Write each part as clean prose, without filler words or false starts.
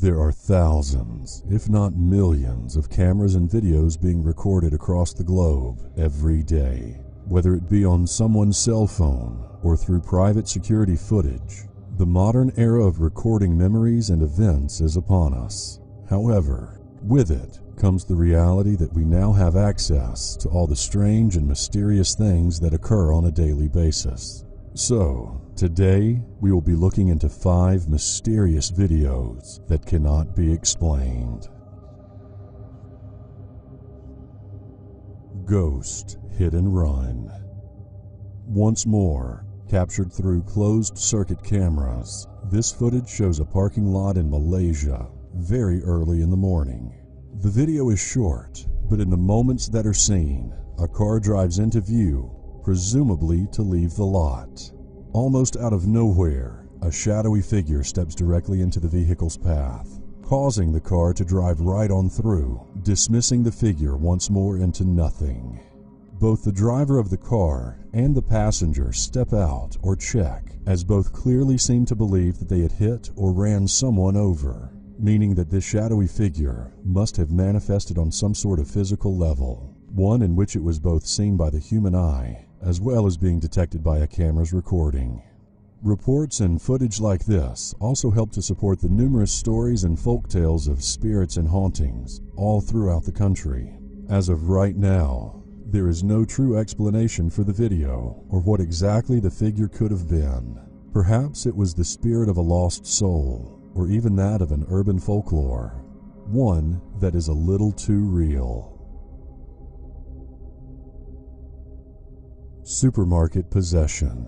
There are thousands, if not millions, of cameras and videos being recorded across the globe every day. Whether it be on someone's cell phone or through private security footage, the modern era of recording memories and events is upon us. However, with it comes the reality that we now have access to all the strange and mysterious things that occur on a daily basis. So, today we will be looking into 5 mysterious videos that cannot be explained. Ghost Hit and Run. Once more, captured through closed-circuit cameras, this footage shows a parking lot in Malaysia very early in the morning. The video is short, but in the moments that are seen, a car drives into view, presumably to leave the lot. Almost out of nowhere, a shadowy figure steps directly into the vehicle's path, causing the car to drive right on through, dismissing the figure once more into nothing. Both the driver of the car and the passenger step out or check, as both clearly seem to believe that they had hit or ran someone over, meaning that this shadowy figure must have manifested on some sort of physical level, one in which it was both seen by the human eye as well as being detected by a camera's recording. Reports and footage like this also help to support the numerous stories and folktales of spirits and hauntings all throughout the country. As of right now, there is no true explanation for the video or what exactly the figure could have been. Perhaps it was the spirit of a lost soul, or even that of an urban folklore, one that is a little too real. Supermarket possession.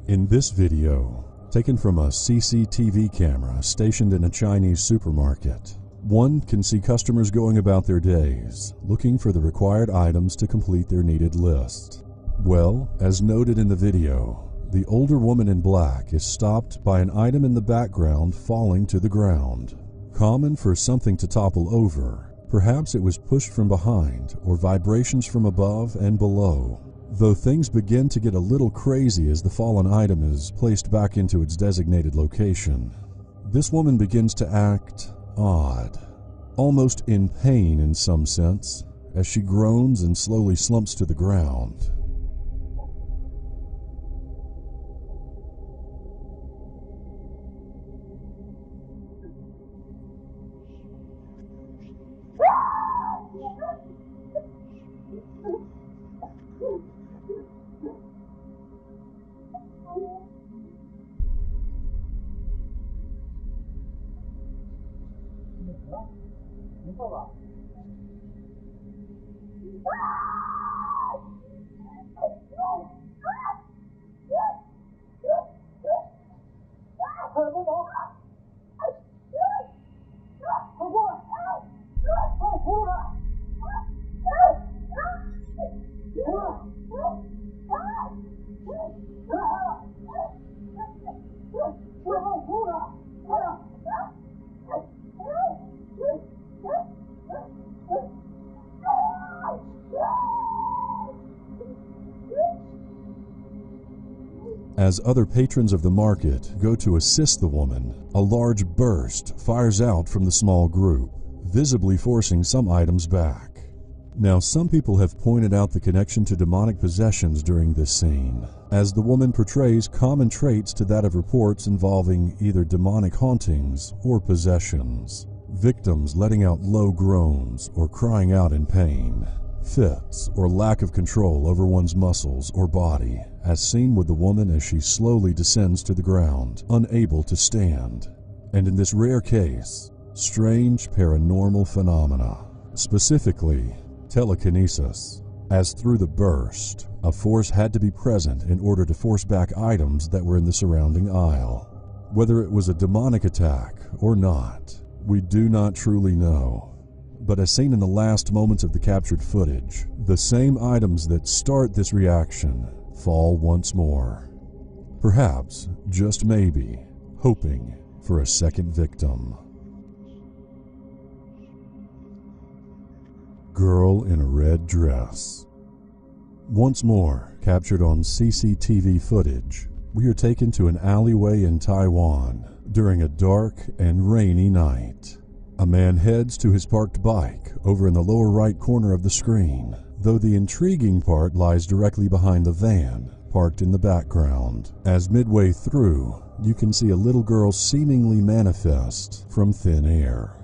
In this video, taken from a CCTV camera stationed in a Chinese supermarket, one can see customers going about their days, looking for the required items to complete their needed list. Well, as noted in the video, the older woman in black is stopped by an item in the background falling to the ground. Common for something to topple over, perhaps it was pushed from behind or vibrations from above and below. Though things begin to get a little crazy as the fallen item is placed back into its designated location. This woman begins to act odd, almost in pain in some sense, as she groans and slowly slumps to the ground. As other patrons of the market go to assist the woman, a large burst fires out from the small group, visibly forcing some items back. Now, some people have pointed out the connection to demonic possessions during this scene, as the woman portrays common traits to that of reports involving either demonic hauntings or possessions. Victims letting out low groans or crying out in pain. Fits or lack of control over one's muscles or body, as seen with the woman as she slowly descends to the ground, unable to stand. And in this rare case, strange paranormal phenomena, specifically telekinesis, as through the burst, a force had to be present in order to force back items that were in the surrounding aisle. Whether it was a demonic attack or not, we do not truly know. But as seen in the last moments of the captured footage, the same items that start this reaction fall once more. Perhaps, just maybe, hoping for a second victim. Girl in a red dress. Once more, captured on CCTV footage, we are taken to an alleyway in Taiwan during a dark and rainy night. A man heads to his parked bike over in the lower right corner of the screen, though the intriguing part lies directly behind the van parked in the background, as midway through you can see a little girl seemingly manifest from thin air.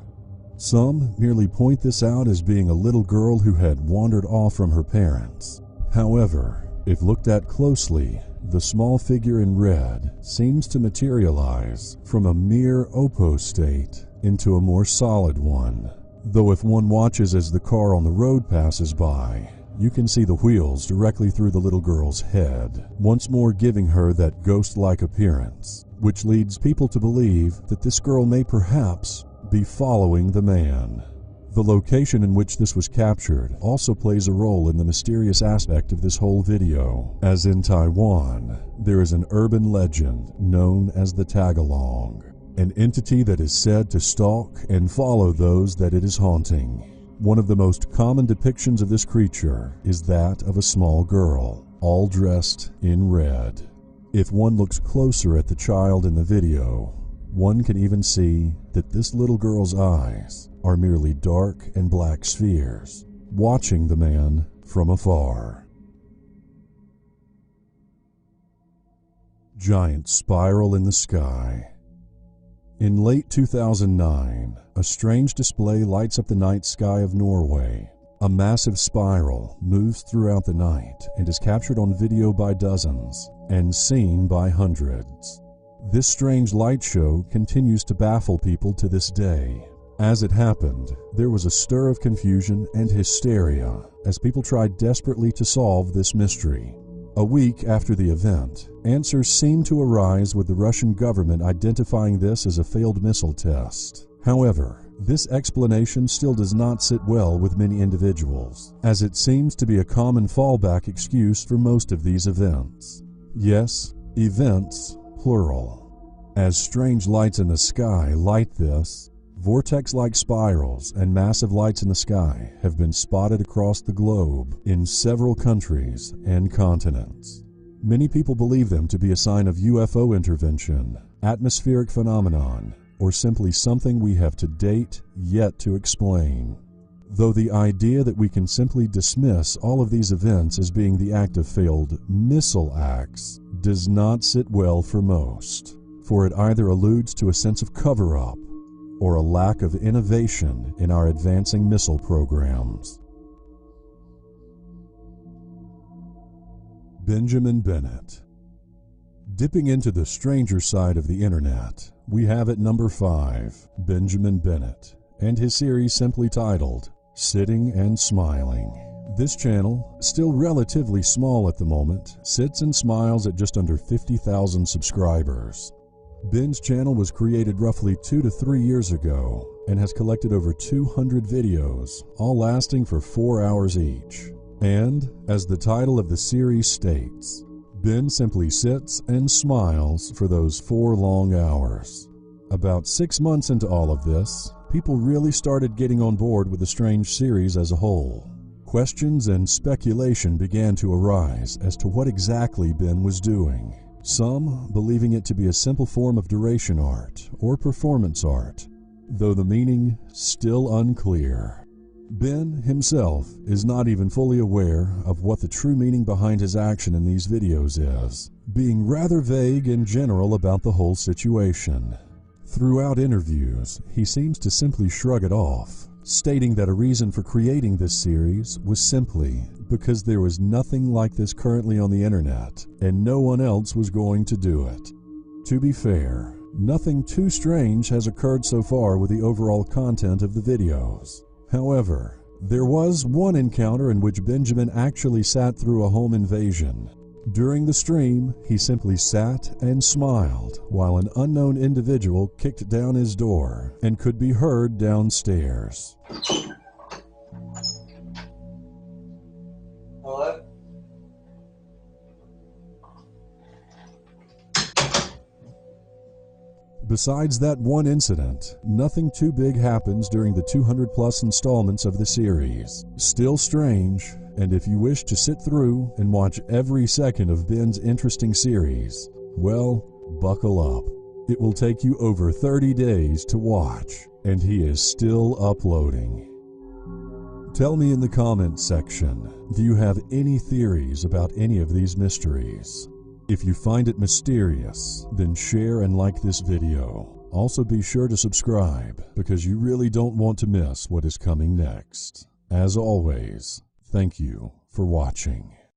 Some merely point this out as being a little girl who had wandered off from her parents. However, if looked at closely, the small figure in red seems to materialize from a mere Oppo state into a more solid one. Though if one watches as the car on the road passes by, you can see the wheels directly through the little girl's head, once more giving her that ghost-like appearance, which leads people to believe that this girl may perhaps be following the man. The location in which this was captured also plays a role in the mysterious aspect of this whole video, as in Taiwan, there is an urban legend known as the Tagalong, an entity that is said to stalk and follow those that it is haunting. One of the most common depictions of this creature is that of a small girl, all dressed in red. If one looks closer at the child in the video, one can even see that this little girl's eyes are merely dark and black spheres, watching the man from afar. Giant spiral in the sky. In late 2009, a strange display lights up the night sky of Norway. A massive spiral moves throughout the night and is captured on video by dozens and seen by hundreds. This strange light show continues to baffle people to this day. As it happened, there was a stir of confusion and hysteria as people tried desperately to solve this mystery. A week after the event, answers seemed to arise with the Russian government identifying this as a failed missile test. However, this explanation still does not sit well with many individuals, as it seems to be a common fallback excuse for most of these events. Yes, events, plural. As strange lights in the sky light this, vortex-like spirals and massive lights in the sky have been spotted across the globe in several countries and continents. Many people believe them to be a sign of UFO intervention, atmospheric phenomenon, or simply something we have to date yet to explain. Though the idea that we can simply dismiss all of these events as being the act of failed missile acts does not sit well for most, for it either alludes to a sense of cover-up or a lack of innovation in our advancing missile programs. Benjamin Bennett. Dipping into the stranger side of the internet, we have at number 5, Benjamin Bennett, and his series simply titled, Sitting and Smiling. This channel, still relatively small at the moment, sits and smiles at just under 50,000 subscribers. Ben's channel was created roughly 2 to 3 years ago and has collected over 200 videos, all lasting for 4 hours each. And, as the title of the series states, Ben simply sits and smiles for those 4 long hours. About 6 months into all of this, people really started getting on board with the strange series as a whole. Questions and speculation began to arise as to what exactly Ben was doing. Some believing it to be a simple form of duration art or performance art, though the meaning still unclear. Ben himself is not even fully aware of what the true meaning behind his action in these videos is, being rather vague and general about the whole situation. Throughout interviews, he seems to simply shrug it off, stating that a reason for creating this series was simply because there was nothing like this currently on the internet, and no one else was going to do it. To be fair, nothing too strange has occurred so far with the overall content of the videos. However, there was one encounter in which Benjamin actually sat through a home invasion. During the stream, he simply sat and smiled while an unknown individual kicked down his door and could be heard downstairs. Hello? Besides that one incident, nothing too big happens during the 200-plus installments of the series. Still strange, and if you wish to sit through and watch every second of Ben's interesting series, Well, buckle up. It will take you over 30 days to watch, and he is still uploading. Tell me in the comments section, do you have any theories about any of these mysteries? If you find it mysterious, then share and like this video. Also be sure to subscribe, because you really don't want to miss what is coming next. As always, thank you for watching.